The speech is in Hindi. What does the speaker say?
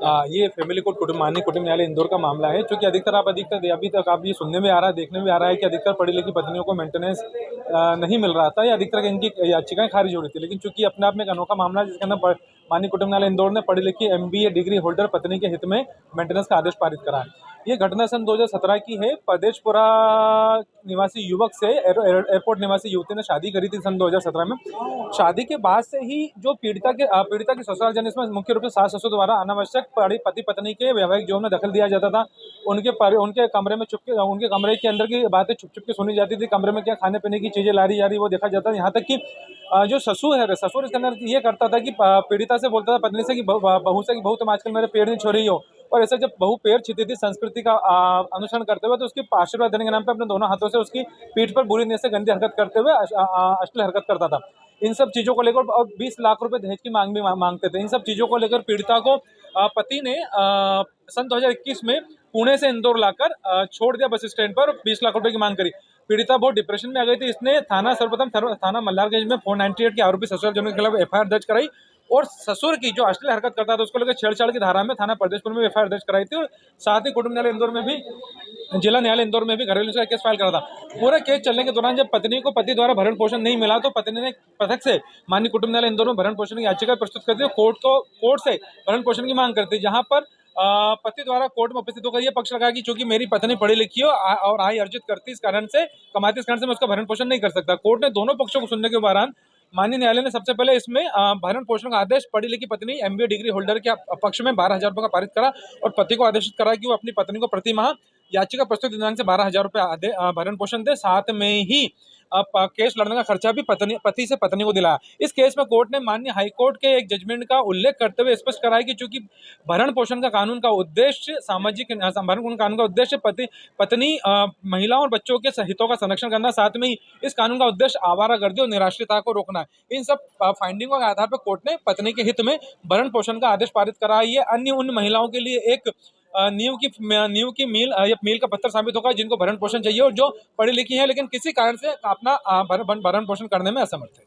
ये फैमिली कोर्ट माननीय कुटुंब न्यायालय इंदौर का मामला है। क्योंकि अधिकतर अभी तक आप ये सुनने में आ रहा है, देखने में आ रहा है कि अधिकतर पढ़ी लिखी पत्नियों को मेंटेनेंस नहीं मिल रहा था या अधिकतर इनकी याचिकाएं खारिज हो रही थी। लेकिन चूंकि अपने आप में एक अनोखा मामला है जिसके अंदर माननीय कुटुंब न्यायालय इंदौर ने पढ़ी लिखी MBA डिग्री होल्डर पत्नी के हित में मेंटेनेंस का आदेश पारित करा है। ये घटना सन 2017 की है। परदेशपुरा निवासी युवक से एयरपोर्ट निवासी युवती ने शादी करी थी सन 2017 में। शादी के बाद से ही जो पीड़िता के ससुराल जन, इसमें मुख्य रूप से सास ससुर द्वारा अनावश्यक पति पत्नी के वैवाहिक जीवन में दखल दिया जाता था। उनके कमरे में उनके कमरे के अंदर की बातें छुप के सुनी जाती थी। कमरे में क्या खाने पीने की चीजें ला रही जा रही वो देखा जाता था। यहाँ तक कि जो ससुर इसके अंदर ये करता था कि पीड़िता से बोलता था पत्नी से कि बहू से कि बहू तुम आजकल मेरे पैर नहीं छू रही हो। और ऐसे जब बहू पैर छीती थी संस्कृति का अनुसरण करते हुए, तो उसकी आशीर्वाद देने के नाम पे अपने दोनों हाथों से उसकी पीठ पर बुरी नीयत से गंदी हरकत करते हुए अश्लील हरकत करता था। इन सब चीजों को लेकर और 20 लाख रुपए दहेज की मांग भी मांगते थे। इन सब चीजों को लेकर पीड़िता को पति ने सन 2021 में पुणे से इंदौर लाकर छोड़ दिया बस स्टैंड पर, 20 लाख रुपए की मांग करी। पीड़िता बहुत डिप्रेशन में आ गई थी। इसने सर्वप्रथम थाना मल्हारगंज में 498 के आरोपी ससुराल जनों के खिलाफ FIR दर्ज कराई और ससुर की जो अश्लील हरकत करता था उसको लेकर छेड़छाड़ की धारा में थाना परदेशपुर में FIR दर्ज कराई थी। और साथ ही कुटुंब न्यायालय इंदौर में भी, जिला न्यायालय इंदौर में भी घरेलू हिंसा केस फाइल करा था। पूरा केस चलने के दौरान जब पत्नी को पति द्वारा भरण पोषण नहीं मिला तो पत्नी ने पथक से माननीय कुटुंब न्यायालय इंदौर में भरण पोषण की याचिका प्रस्तुत करती है। कोर्ट से भरण पोषण की मांग करती है, जहां पर पति द्वारा कोर्ट में उपस्थित होकर यह पक्ष लगाया कि चूंकि मेरी पत्नी पढ़ी लिखी हो और आय अर्जित करती, इस कारण से कमाती, इस कारण से मैं उसका भरण पोषण नहीं कर सकता। कोर्ट ने दोनों पक्षों को सुनने के दौरान माननीय न्यायालय ने सबसे पहले इसमें भरण पोषण का आदेश पढ़ी लिखी पत्नी MBA डिग्री होल्डर के पक्ष में 12,000 रुपए का पारित करा और पति को आदेशित करा कि वो अपनी पत्नी को प्रति माह याचिका प्रस्तुत दिनांक से 12,000 रुपए भरण पोषण दे। साथ में ही केस लड़ने का खर्चा भी पति से पत्नी को दिलाया। इस केस में कोर्ट ने माननीय हाईकोर्ट के एक जजमेंट का उल्लेख करते हुए स्पष्ट कराया कि चूंकि भरण पोषण का कानून का उद्देश्य भरण पोषण कानून का उद्देश्य पत्नी महिलाओं और बच्चों के हितों का संरक्षण करना, साथ में ही इस कानून का उद्देश्य आवारागर्दी और निराश्रितता को रोकना है। इन सब फाइंडिंगों के आधार पर कोर्ट ने पत्नी के हित में भरण पोषण का आदेश पारित करा। ये अन्य उन महिलाओं के लिए एक नींव की मील का पत्थर साबित होगा जिनको भरण पोषण चाहिए और जो पढ़ी लिखी है लेकिन किसी कारण से अपना भरण पोषण करने में असमर्थ है।